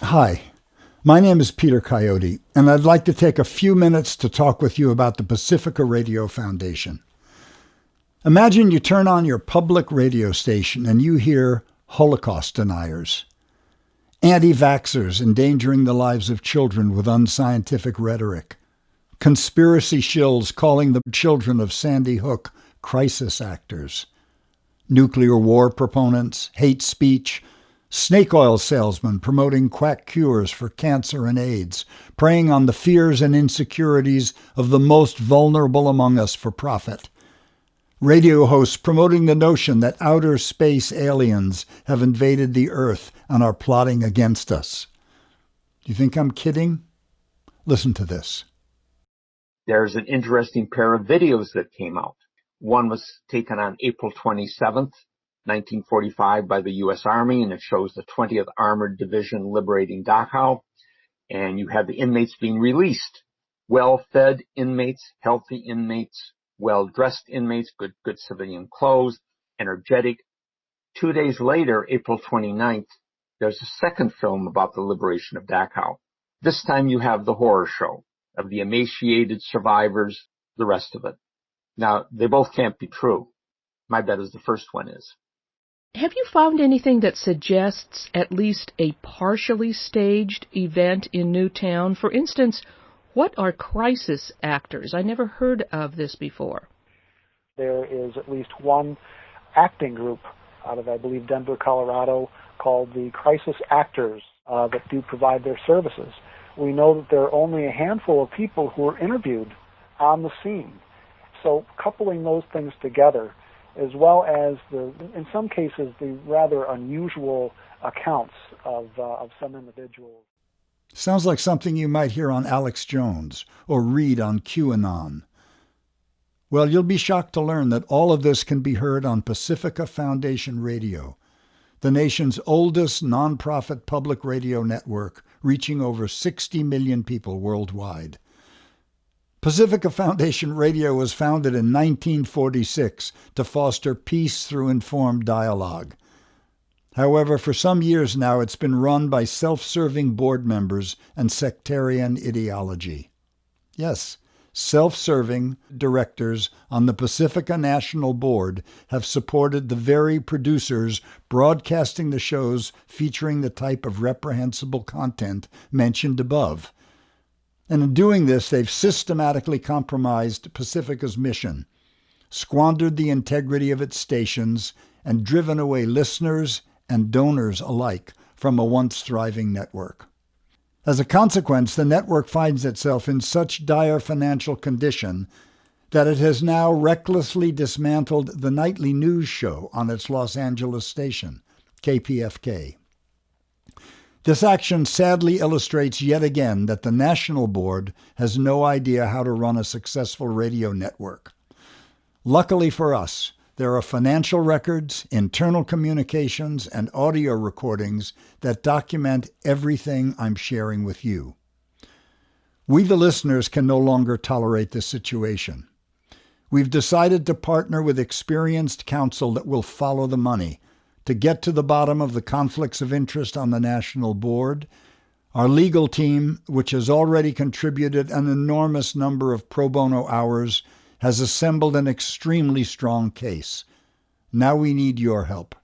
Hi, my name is Peter Coyote, and I'd like to take a few minutes to talk with you about the Pacifica Radio Foundation. Imagine you turn on your public radio station and you hear Holocaust deniers, anti-vaxxers endangering the lives of children with unscientific rhetoric, conspiracy shills calling the children of Sandy Hook crisis actors, nuclear war proponents, hate speech, snake oil salesmen promoting quack cures for cancer and AIDS, preying on the fears and insecurities of the most vulnerable among us for profit. Radio hosts promoting the notion that outer space aliens have invaded the Earth and are plotting against us. Do you think I'm kidding? Listen to this. There's an interesting pair of videos that came out. One was taken on April 27th, 1945 by the U.S. Army, and it shows the 20th Armored Division liberating Dachau. And you have the inmates being released. Well-fed inmates, healthy inmates, well-dressed inmates, good civilian clothes, energetic. 2 days later, April 29th, there's a second film about the liberation of Dachau. This time you have the horror show of the emaciated survivors, the rest of it. Now, they both can't be true. My bet is the first one is. Have you found anything that suggests at least a partially staged event in Newtown? For instance, what are crisis actors? I never heard of this before. There is at least one acting group out of, I believe, Denver, Colorado, called the Crisis Actors that do provide their services. We know that there are only a handful of people who are interviewed on the scene. So coupling those things together, as well as, in some cases, the rather unusual accounts of some individuals. Sounds like something you might hear on Alex Jones or read on QAnon. Well, you'll be shocked to learn that all of this can be heard on Pacifica Foundation Radio, the nation's oldest nonprofit public radio network, reaching over 60 million people worldwide. Pacifica Foundation Radio was founded in 1946 to foster peace through informed dialogue. However, for some years now, it's been run by self-serving board members and sectarian ideology. Yes, self-serving directors on the Pacifica National Board have supported the very producers broadcasting the shows featuring the type of reprehensible content mentioned above. And in doing this, they've systematically compromised Pacifica's mission, squandered the integrity of its stations, and driven away listeners and donors alike from a once thriving network. As a consequence, the network finds itself in such dire financial condition that it has now recklessly dismantled the nightly news show on its Los Angeles station, KPFK. This action sadly illustrates yet again that the National Board has no idea how to run a successful radio network. Luckily for us, there are financial records, internal communications, and audio recordings that document everything I'm sharing with you. We, the listeners, can no longer tolerate this situation. We've decided to partner with experienced counsel that will follow the money to get to the bottom of the conflicts of interest on the National Board. Our legal team, which has already contributed an enormous number of pro bono hours, has assembled an extremely strong case. Now we need your help.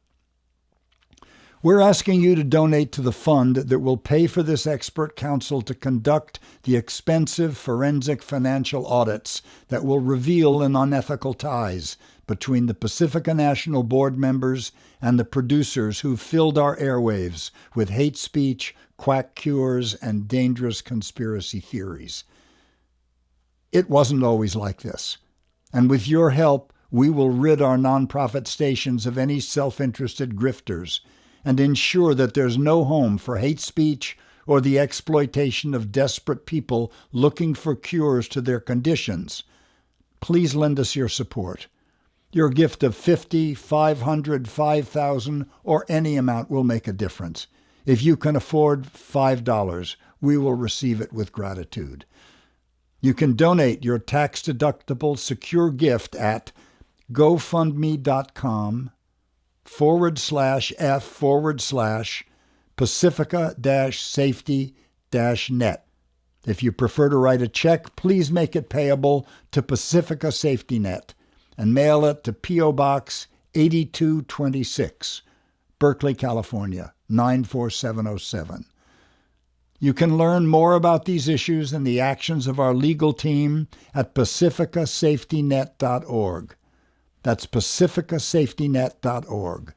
We're asking you to donate to the fund that will pay for this expert counsel to conduct the expensive forensic financial audits that will reveal an unethical ties between the Pacifica National Board members and the producers who filled our airwaves with hate speech, quack cures, and dangerous conspiracy theories. It wasn't always like this. And with your help, we will rid our nonprofit stations of any self-interested grifters and ensure that there's no home for hate speech or the exploitation of desperate people looking for cures to their conditions. Please lend us your support. Your gift of $50, $500, $5,000, or any amount will make a difference. If you can afford $5, we will receive it with gratitude. You can donate your tax-deductible secure gift at GoFundMe.com/F/ Pacifica-Safety-Net. If you prefer to write a check, please make it payable to Pacifica Safety Net and mail it to P.O. Box 8226, Berkeley, California, 94707. You can learn more about these issues and the actions of our legal team at pacificasafetynet.org. That's pacificasafetynet.org.